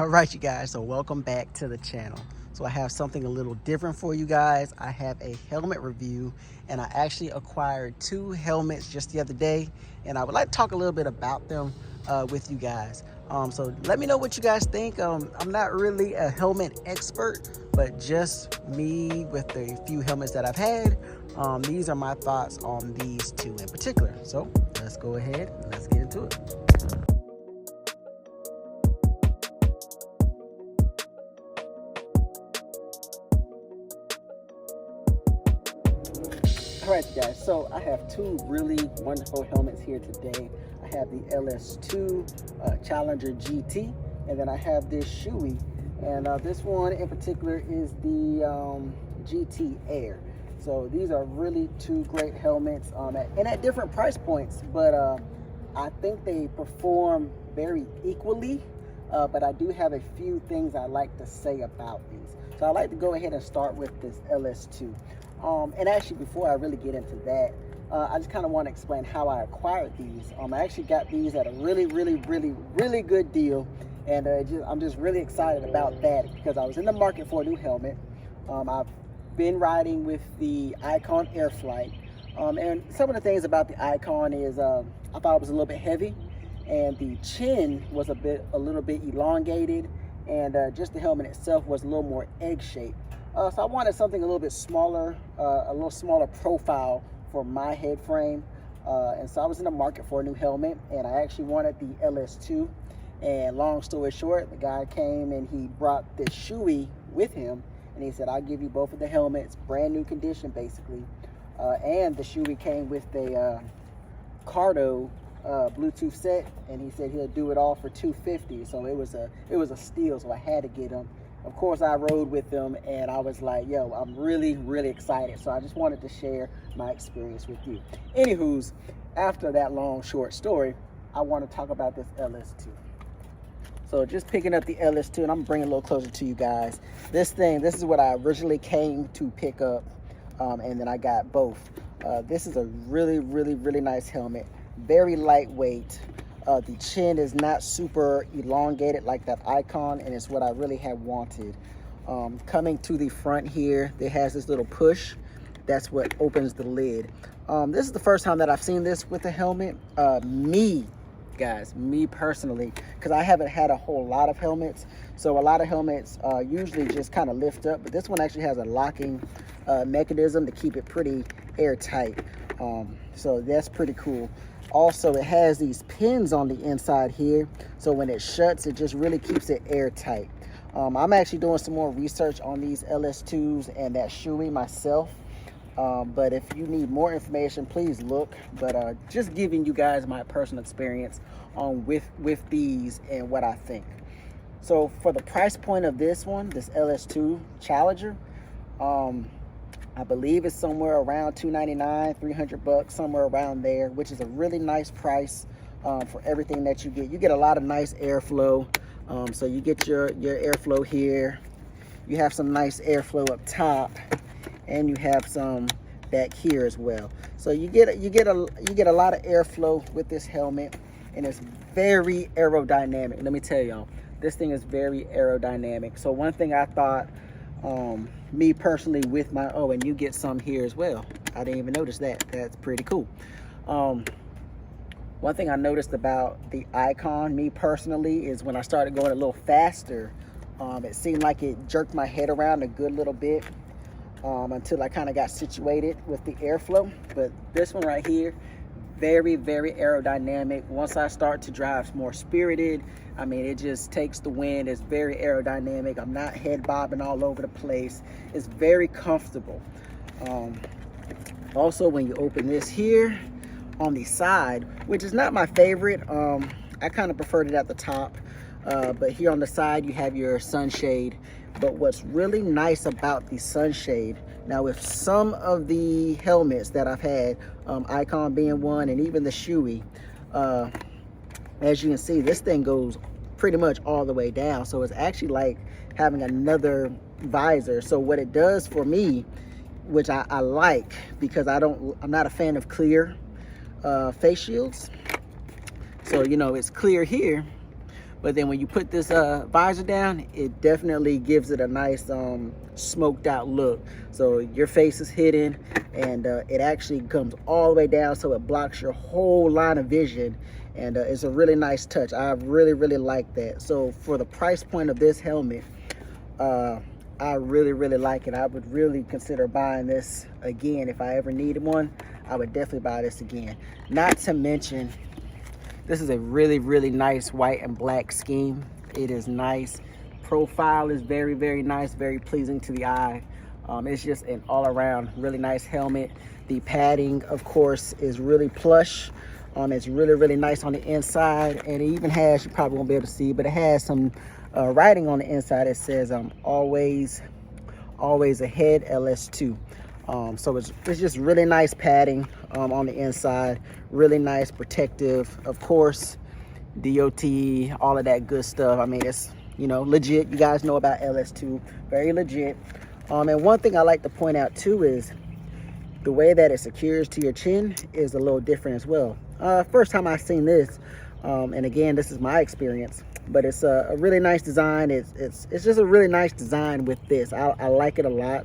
All right, you guys, so welcome back to the channel. So I have something a little different for you guys. I have a helmet review, and I actually acquired 2 helmets just the other day, and I would like to talk a little bit about them with you guys. So let me know what you guys think. I'm not really a helmet expert, but just me with the few helmets that I've had. These are my thoughts on these 2 in particular. So let's go ahead and let's get into it. All right, guys, so I have 2 really wonderful helmets here today. I have the LS2 Challenger GT, and then I have this Shoei, and this one in particular is the GT Air. So these are really 2 great helmets, and at different price points, but I think they perform very equally, but I do have a few things I like to say about these. So I'd like to go ahead and start with this LS2. And actually, before I really get into that, I just kind of want to explain how I acquired these. I actually got these at a really good deal, and I'm just really excited about that because I was in the market for a new helmet. I've been riding with the Icon Airflight, and some of the things about the Icon is I thought it was a little bit heavy, and the chin was a little bit elongated, and just the helmet itself was a little more egg-shaped. So I wanted something a little bit smaller, a little smaller profile for my head frame. And so I was in the market for a new helmet, and I actually wanted the LS2. And long story short, the guy came and he brought this Shoei with him, and he said, I'll give you both of the helmets, brand new condition basically. And the Shoei came with a Cardo Bluetooth set, and he said he'll do it all for $250. So it was a steal, so I had to get him. Of course, I rode with them, and I was like, yo, I'm really excited. So I just wanted to share my experience with you. Anywho's, after that long, short story, I want to talk about this LS2. So just picking up the LS2, and I'm bringing it a little closer to you guys. This is what I originally came to pick up, and then I got both. This is a really nice helmet, very lightweight. The chin is not super elongated like that Icon, and it's what I really had wanted. Coming to the front here, it has this little push. That's what opens the lid. This is the first time that I've seen this with a helmet. Me personally, because I haven't had a whole lot of helmets. So a lot of helmets usually just kind of lift up, but this one actually has a locking mechanism to keep it pretty airtight. So that's pretty cool. Also, it has these pins on the inside here, so when it shuts, it just really keeps it airtight. I'm actually doing some more research on these LS2s and that Shoei myself, but if you need more information, please look. But just giving you guys my personal experience on with these and what I think. So for the price point of this one, this LS2 Challenger, I believe it's somewhere around $299, $300, somewhere around there, which is a really nice price for everything that you get. You get a lot of nice airflow. So you get your airflow here. You have some nice airflow up top, and you have some back here as well. So you get a lot of airflow with this helmet, and it's very aerodynamic. Let me tell y'all, this thing is very aerodynamic. So one thing I thought, me personally with my, and you get some here as well. I didn't even notice that. That's pretty cool. One thing I noticed about the Icon, me personally, is when I started going a little faster, it seemed like it jerked my head around a good little bit until I kind of got situated with the airflow. But this one right here, very aerodynamic. Once I start to drive more spirited, I mean, it just takes the wind. It's very aerodynamic. I'm not head bobbing all over the place. It's very comfortable. Also, when you open this here on the side, which is not my favorite, I kind of preferred it at the top, but here on the side you have your sunshade. But what's really nice about the sunshade, now with some of the helmets that I've had, Icon being one, and even the Shoei, as you can see, this thing goes pretty much all the way down. So it's actually like having another visor. So what it does for me, which I like, because I'm not a fan of clear face shields. So, you know, it's clear here, but then when you put this visor down, it definitely gives it a nice smoked out look. So your face is hidden, and it actually comes all the way down, so it blocks your whole line of vision, and it's a really nice touch. I really like that. So for the price point of this helmet, I really like it. I would really consider buying this again. If I ever needed one, I would definitely buy this again. Not to mention, this is a really nice white and black scheme. It is nice. Profile is very nice, very pleasing to the eye. It's just an all-around really nice helmet. The padding, of course, is really plush. It's really nice on the inside, and it even has, you probably won't be able to see, but it has some writing on the inside. It says always ahead, LS2. So it's just really nice padding on the inside, really nice protective, of course, DOT, all of that good stuff. I mean, it's, you know, legit. You guys know about LS2, very legit. And one thing I like to point out too is the way that it secures to your chin is a little different as well. First time I've seen this, and again, this is my experience, but it's a really nice design. It's just a really nice design with this. I like it a lot.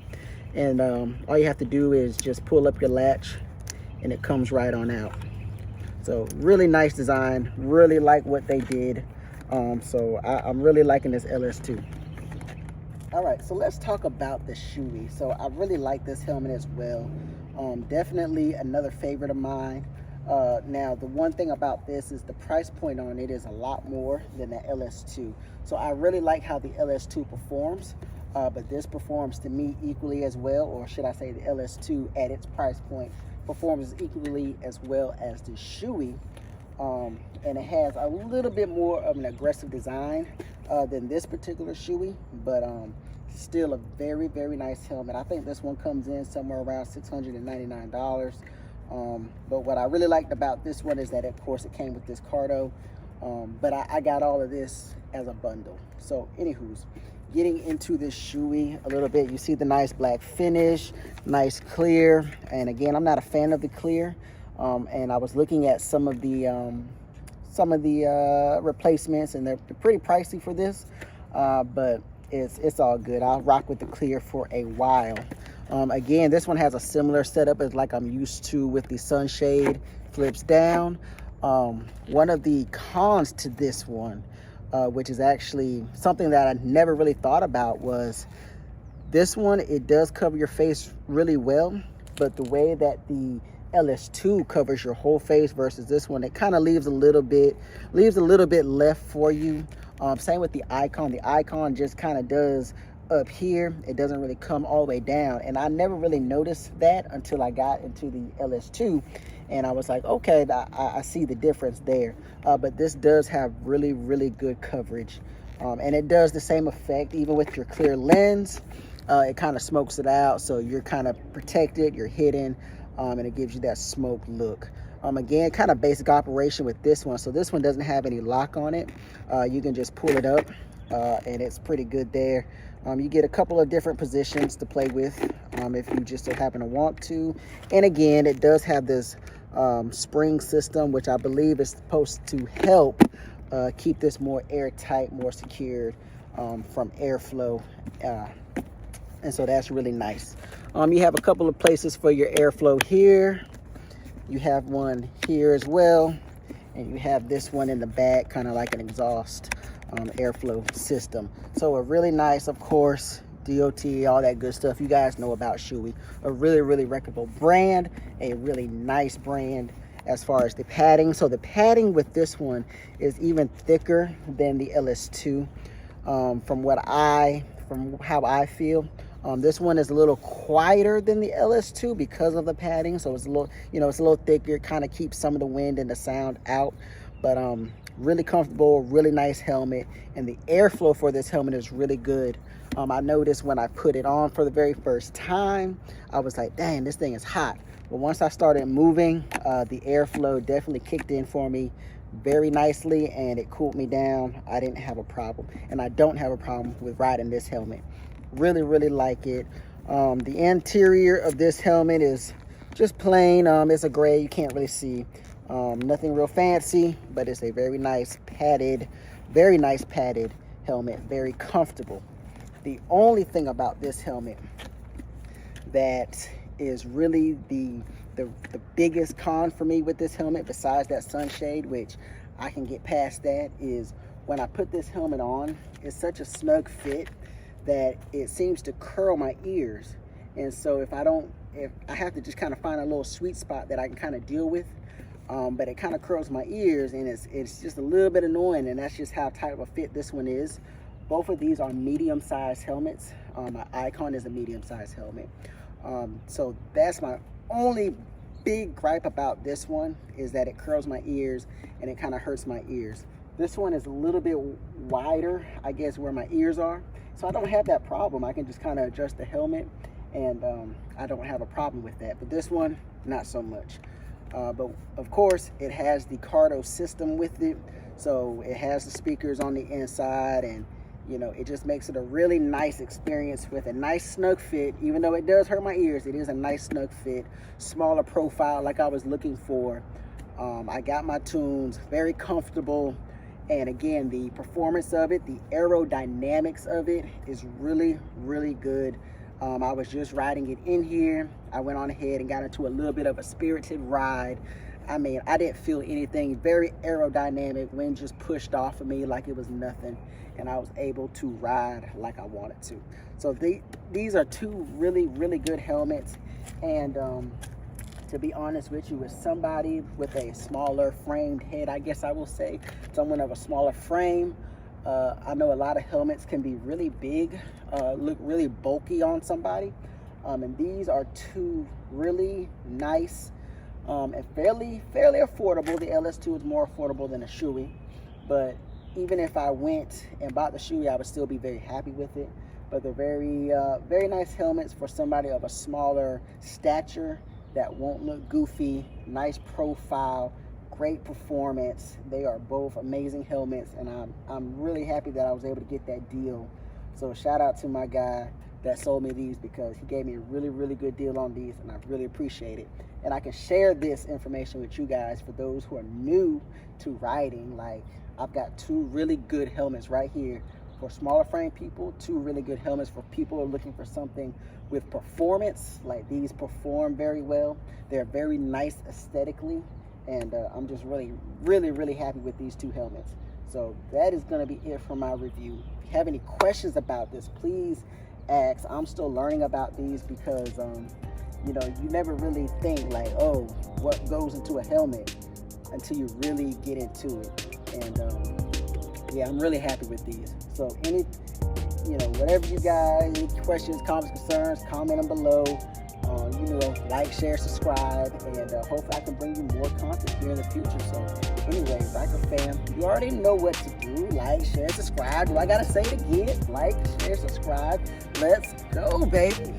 And all you have to do is just pull up your latch and it comes right on out. So really nice design, really like what they did. So I'm really liking this LS2. All right, so let's talk about the Shoei. So I really like this helmet as well. Definitely another favorite of mine. Now the one thing about this is the price point on it is a lot more than the LS2. So I really like how the LS2 performs. But this performs to me equally as well, or should I say the LS2 at its price point performs equally as well as the Shoei. And it has a little bit more of an aggressive design than this particular Shoei, but still a very nice helmet. I think this one comes in somewhere around $699. But what I really liked about this one is that, of course, it came with this Cardo, but I got all of this as a bundle. So anywho's, getting into this Shoei a little bit, you see the nice black finish, nice clear, and again, I'm not a fan of the clear, and I was looking at some of the replacements, and they're pretty pricey for this, but it's all good. I'll rock with the clear for a while. Again, this one has a similar setup as like I'm used to with the sunshade, flips down. One of the cons to this one, which is actually something that I never really thought about, was this one, it does cover your face really well, but the way that the LS2 covers your whole face versus this one, it kind of leaves a little bit left for you. Same with the icon. The icon just kind of does up here. It doesn't really come all the way down, and I never really noticed that until I got into the LS2, and I was like, okay, I see the difference there. But this does have really good coverage, and it does the same effect even with your clear lens. It kind of smokes it out, so you're kind of protected, you're hidden, and it gives you that smoke look. Again, kind of basic operation with this one. So this one doesn't have any lock on it. You can just pull it up, and it's pretty good there. You get a couple of different positions to play with if you just so happen to want to. And again, it does have this spring system, which I believe is supposed to help keep this more airtight, more secured from airflow. And so that's really nice. You have a couple of places for your airflow here. You have one here as well. And you have this one in the back, kind of like an exhaust airflow system. So a really nice, of course, DOT, all that good stuff. You guys know about Shoei. A really reputable brand, a really nice brand as far as the padding. So the padding with this one is even thicker than the LS2 from how I feel. This one is a little quieter than the LS2 because of the padding. So it's a little, it's a little thicker, kind of keeps some of the wind and the sound out. But really comfortable, really nice helmet, and the airflow for this helmet is really good. I noticed when I put it on for the very first time, I was like, dang, this thing is hot. But once I started moving, the airflow definitely kicked in for me very nicely, and it cooled me down. I didn't have a problem, and I don't have a problem with riding this helmet. Really like it. The interior of this helmet is just plain. It's a gray, you can't really see. Nothing real fancy, but it's a very nice padded Very nice padded helmet, very comfortable. The only thing about this helmet that is really the biggest con for me with this helmet, besides that sunshade, which I can get past, that is when I put this helmet on, it's such a snug fit that it seems to curl my ears. And so if I have to just kind of find a little sweet spot that I can kind of deal with, but it kind of curls my ears, and it's just a little bit annoying, and that's just how tight of a fit this one is. Both of these are medium-sized helmets. My Icon is a medium-sized helmet. So that's my only big gripe about this one, is that it curls my ears and it kind of hurts my ears. This one is a little bit wider, I guess, where my ears are. So I don't have that problem. I can just kind of adjust the helmet, and I don't have a problem with that. But this one, not so much. But of course, it has the Cardo system with it. So it has the speakers on the inside, and you know, it just makes it a really nice experience with a nice snug fit. Even though it does hurt my ears, it is a nice snug fit, smaller profile like I was looking for. I got my tunes, very comfortable. And again, the performance of it, the aerodynamics of it is really, really good. I was just riding it in here. I went on ahead and got into a little bit of a spirited ride. I mean, I didn't feel anything. Very aerodynamic. Wind just pushed off of me like it was nothing, and I was able to ride like I wanted to. So these are two really, really good helmets. And to be honest with you, as somebody with a smaller framed head, I guess I will say, someone of a smaller frame, I know a lot of helmets can be really big, look really bulky on somebody. And these are two really nice and fairly affordable. The LS2 is more affordable than a Shoei, but even if I went and bought the Shoei, I would still be very happy with it. But they're very nice helmets for somebody of a smaller stature that won't look goofy. Nice profile, great performance. They are both amazing helmets, and I'm really happy that I was able to get that deal. So shout out to my guy that sold me these, because he gave me a really, really good deal on these, and I really appreciate it. And I can share this information with you guys for those who are new to riding. Like, I've got two really good helmets right here for smaller frame people, two really good helmets for people who are looking for something with performance. Like, these perform very well. They're very nice aesthetically, and I'm just really, really, really happy with these two helmets. So that is going to be it for my review. If you have any questions about this, please ask. I'm still learning about these, because you know, you never really think like, oh, what goes into a helmet, until you really get into it. And yeah, I'm really happy with these. So whatever you guys, any questions, comments, concerns, comment them below. Like, share, subscribe, and hopefully I can bring you more content here in the future. So anyway, Ryker fam, you already know what to do. Like, share, subscribe. Do I gotta say it again? Like, share, subscribe. Let's go, baby.